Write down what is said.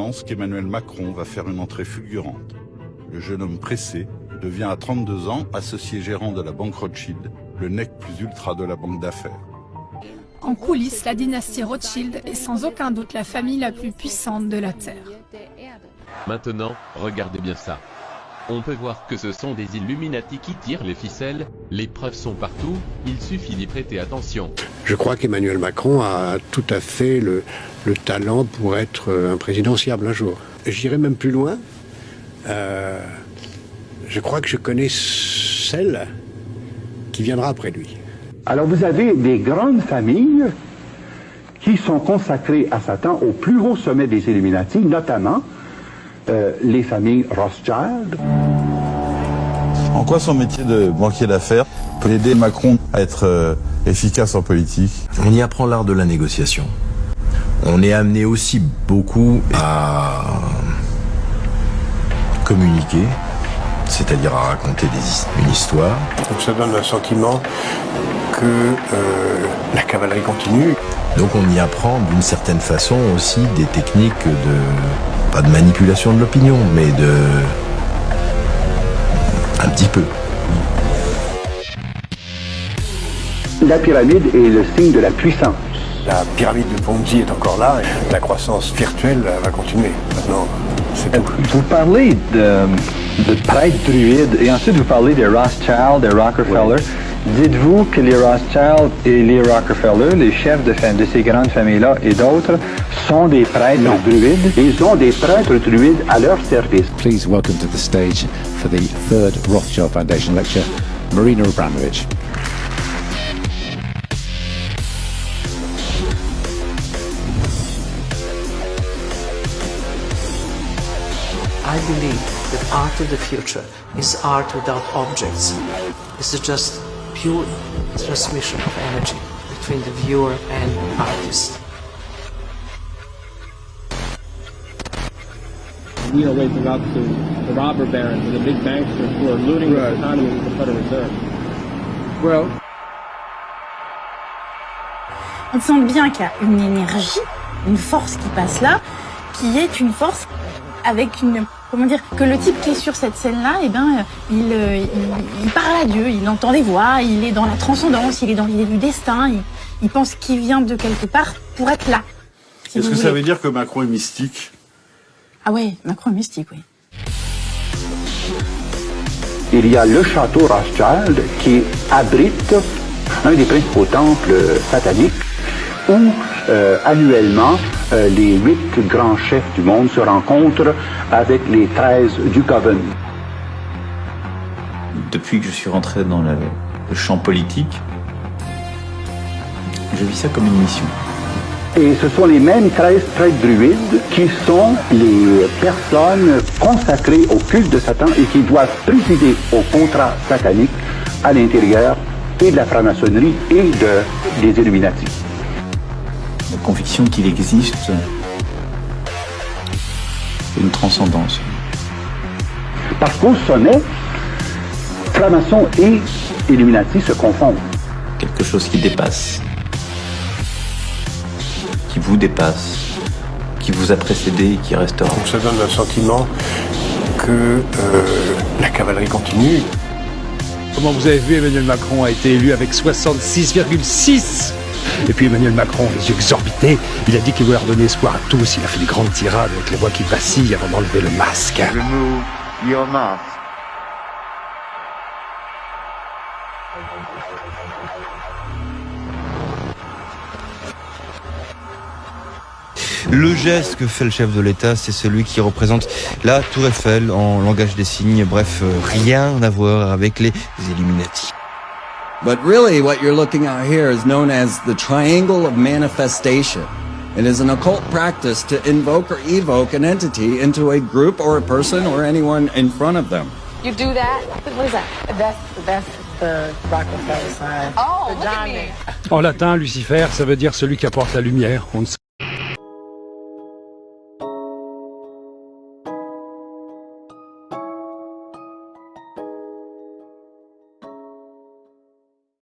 annonce qu'Emmanuel Macron va faire une entrée fulgurante. Le jeune homme pressé devient à 32 ans associé gérant de la banque Rothschild, le nec plus ultra de la banque d'affaires. En coulisses, la dynastie Rothschild est sans aucun doute la famille la plus puissante de la Terre. Maintenant, regardez bien ça. On peut voir que ce sont des Illuminati qui tirent les ficelles, les preuves sont partout, il suffit d'y prêter attention. Je crois qu'Emmanuel Macron a tout à fait le talent pour être un présidentiable un jour. J'irai même plus loin. Je crois que je connais celle qui viendra après lui. Alors vous avez des grandes familles qui sont consacrées à Satan au plus haut sommet des Illuminati, notamment les familles Rothschild. En quoi son métier de banquier d'affaires peut aider Macron à être efficace en politique? On y apprend l'art de la négociation. On est amené aussi beaucoup à communiquer, c'est-à-dire à raconter une histoire. Donc ça donne un sentiment que la cavalerie continue. Donc on y apprend d'une certaine façon aussi des techniques pas de manipulation de l'opinion, mais un petit peu. La pyramide est le signe de la puissance. La pyramide de Ponzi est encore là et la croissance virtuelle va continuer. Maintenant, c'est tout. Vous parlez de prêtres druides et ensuite vous parlez des Rothschild, des Rockefeller. Dites-vous que les Rothschild et les Rockefeller, les chefs de ces grandes familles-là et d'autres, sont des prêtres druides? Ils ont des prêtres druides à leur service. Please welcome to the stage for the third Rothschild Foundation lecture, Marina Abramovich. I believe that art of the future is art without objects. It's just pure transmission of energy between the viewer and the artist. We are waking up to the robber barons and the big banksters who are looting the economy with the Federal Reserve. Well, on sent bien qu'il y a une énergie, une force qui passe là, qui est une force avec une... Comment dire, que le type qui est sur cette scène-là, eh ben, il parle à Dieu, il entend des voix, il est dans la transcendance, il est dans l'idée du destin, il pense qu'il vient de quelque part pour être là. Si Est-ce que ça veut dire que Macron est mystique? Ah ouais, Macron est mystique, oui. Il y a le château Rothschild qui abrite un des principaux temples sataniques où annuellement les 8 grands chefs du monde se rencontrent avec les 13 du Coven. Depuis que je suis rentré dans le champ politique, je vis ça comme une mission. Et ce sont les mêmes 13 prêtres druides qui sont les personnes consacrées au culte de Satan et qui doivent présider au contrat satanique à l'intérieur et de la franc-maçonnerie et des Illuminati. La conviction qu'il existe une transcendance. Parce qu'au sommet, franc-maçon et Illuminati se confondent. Quelque chose qui dépasse, qui vous dépasse, qui vous a précédé et qui restera. Donc ça donne un sentiment que la cavalerie continue. Comment vous avez vu, Emmanuel Macron a été élu avec 66,6%. Et puis Emmanuel Macron, les yeux exorbités, il a dit qu'il voulait redonner espoir à tous. Il a fait des grandes tirades avec les voix qui vacillent avant d'enlever le masque. Remove your mask. Le geste que fait le chef de l'État, c'est celui qui représente la Tour Eiffel en langage des signes. Bref, rien à voir avec les Illuminati. But really what you're looking at here is known as the triangle of manifestation. It is an occult practice to invoke or evoke an entity into a group or a person or anyone in front of them. You do that? What is that? That's the Rockefeller sign. Oh, look at me. En latin, Lucifer, ça veut dire celui qui apporte la lumière. On ne